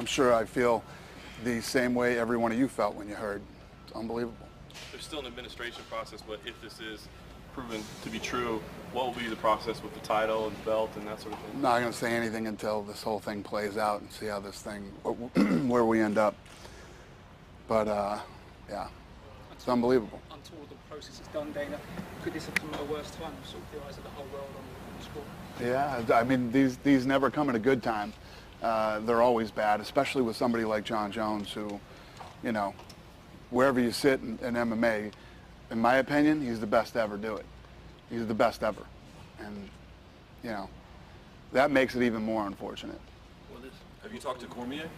I'm sure I feel the same way every one of you felt when you heard. It's unbelievable. There's still an administration process, but if this is proven to be true, what will be the process with the title and belt and that sort of thing? I'm not going to say anything until this whole thing plays out and see how this thing, where we end up. But, yeah, it's unbelievable. Until the process is done, Dana, could this have come at a worse time, sort of the eyes of the whole world on the sport? Yeah, I mean, these never come at a good time. They're always bad, especially with somebody like Jon Jones who, you know, wherever you sit in MMA, in my opinion, he's the best to ever do it. He's the best ever. And, you know, that makes it even more unfortunate. Have you talked to Cormier?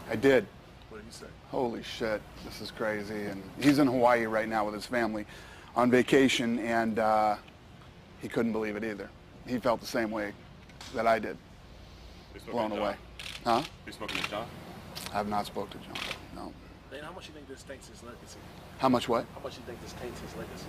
I did. What did he say? Holy shit, this is crazy. And he's in Hawaii right now with his family on vacation, and he couldn't believe it either. He felt the same way that I did. Blown away. Huh? You spoken to John? I have not spoken to John, no. Dana, how much do you think this taints his legacy? How much what? How much do you think this taints his legacy?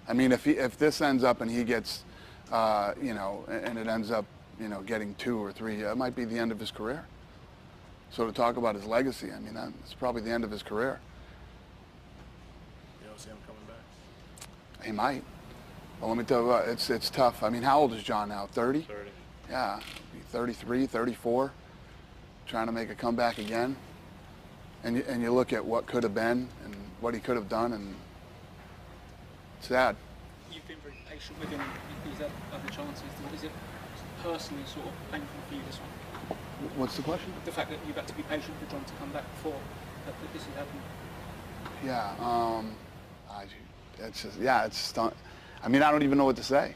I mean, if this ends up and he gets, you know, and it ends up, you know, getting 2 or 3, it might be the end of his career. So to talk about his legacy, I mean, that's probably the end of his career. You don't see him coming back? He might. Well, let me tell you what, it's tough. I mean, how old is John now? 30? 30. Yeah, 33, 34, trying to make a comeback again. And you look at what could have been and what he could have done, and it's sad. You've been very patient with him. He's had other chances. Is it personally sort of painful for you, this one? What's the question? The fact that you've had to be patient for John to come back before that this has happened. Yeah, it's just, yeah, it's stunt. I mean, I don't even know what to say.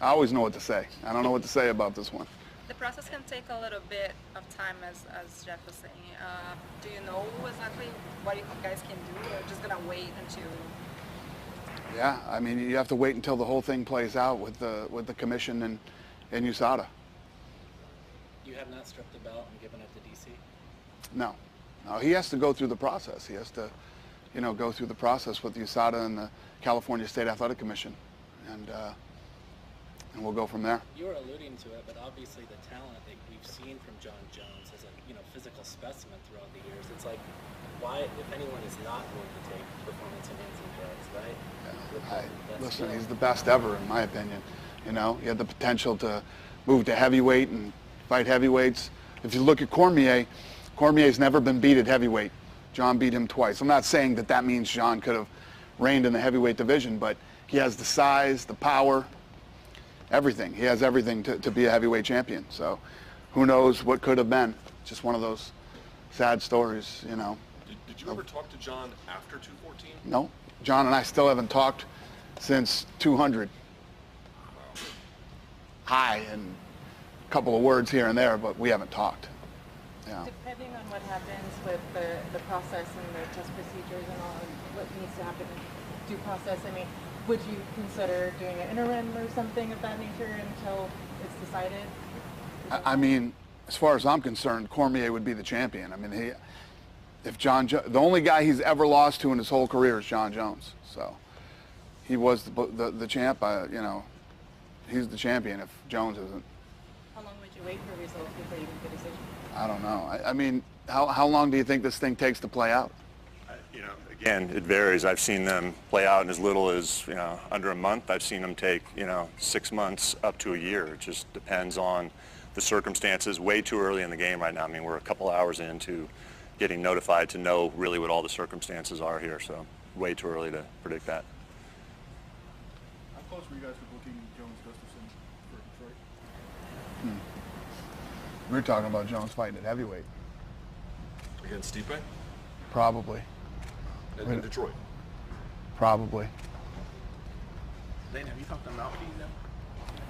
I always know what to say. I don't know what to say about this one. The process can take a little bit of time, as Jeff was saying. Do you know exactly what you guys can do, or just gonna wait until? Yeah, I mean, you have to wait until the whole thing plays out with the commission and USADA. You have not stripped the belt and given it to DC? No, he has to go through the process. He has to, you know, go through the process with USADA and the California State Athletic Commission, and we'll go from there. You were alluding to it, but obviously the talent that we've seen from Jon Jones as a physical specimen throughout the years. It's like, why, if anyone is not going to take performance-enhancing drugs, right? Yeah, listen, he's the best ever, in my opinion. You know, he had the potential to move to heavyweight and fight heavyweights. If you look at Cormier, Cormier's never been beat at heavyweight. John beat him twice. I'm not saying that means John could have reigned in the heavyweight division, but he has the size, the power, everything. He has everything to be a heavyweight champion. So who knows what could have been. Just one of those sad stories, you know. Did you ever talk to John after 214? No. John and I still haven't talked since 200. Hi, and a couple of words here and there, but we haven't talked. Yeah. Depending on what happens with the process and the test procedures and all, and what needs to happen in due process, I mean, would you consider doing an interim or something of that nature until it's decided? I mean, as far as I'm concerned, Cormier would be the champion. I mean, the only guy he's ever lost to in his whole career is Jon Jones. So he was the champ. You know, he's the champion if Jones isn't. How long would you wait for results before you make a decision? I don't know. I mean, how long do you think this thing takes to play out? You know, again, it varies. I've seen them play out in as little as, you know, under a month. I've seen them take, you know, 6 months up to a year. It just depends on the circumstances. Way too early in the game right now. I mean, we're a couple hours into getting notified to know really what all the circumstances are here. So way too early to predict that. How close were you guys to booking Jones-Gustafsson for Detroit? We were talking about Jones fighting at heavyweight. Against Stipe? Probably. In Detroit? Probably. Dana, have you talked to Malky yet?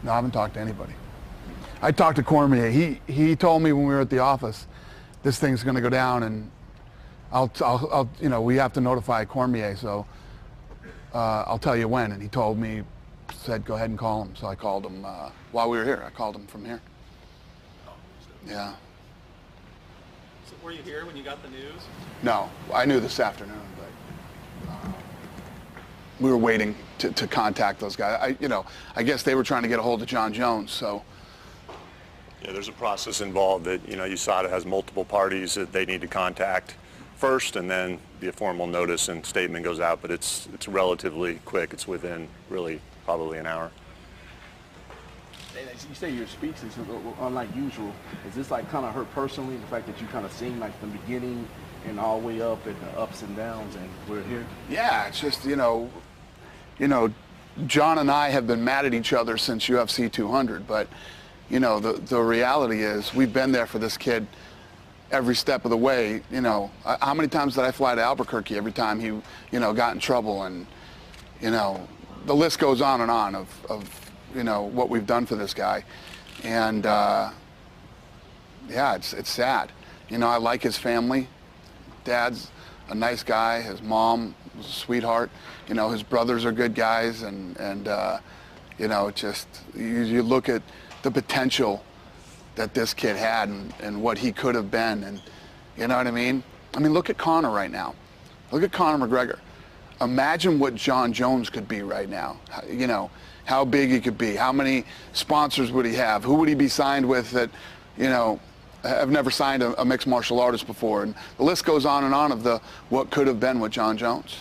No, I haven't talked to anybody. I talked to Cormier. He told me when we were at the office, this thing's going to go down, and I'll you know, we have to notify Cormier, so I'll tell you when. And he told me, said go ahead and call him. So I called him while we were here. I called him from here. Yeah. So were you here when you got the news? No, I knew this afternoon, but we were waiting to contact those guys. You know, I guess they were trying to get a hold of Jon Jones, so Yeah, there's a process involved that, USADA has multiple parties that they need to contact first, and then the formal notice and statement goes out, but it's relatively quick. It's within really probably an hour. And as you say your speech is unlike usual. Is this like kind of hurt personally, the fact that you kind of seen like the beginning and all the way up and the ups and downs, and we're here? Yeah, it's just, John and I have been mad at each other since UFC 200, but, the reality is we've been there for this kid every step of the way. How many times did I fly to Albuquerque every time he, got in trouble? And, the list goes on and on of what we've done for this guy. And, yeah, it's sad. I like his family. Dad's a nice guy. His mom was a sweetheart. His brothers are good guys. And just, you look at the potential that this kid had and what he could have been. And you know what I mean? Look at Conor right now. Look at Conor McGregor. Imagine what John Jones could be right now. How big he could be. How many sponsors would he have? Who would he be signed with that, have never signed a mixed martial artist before? And the list goes on and on of what could have been with John Jones.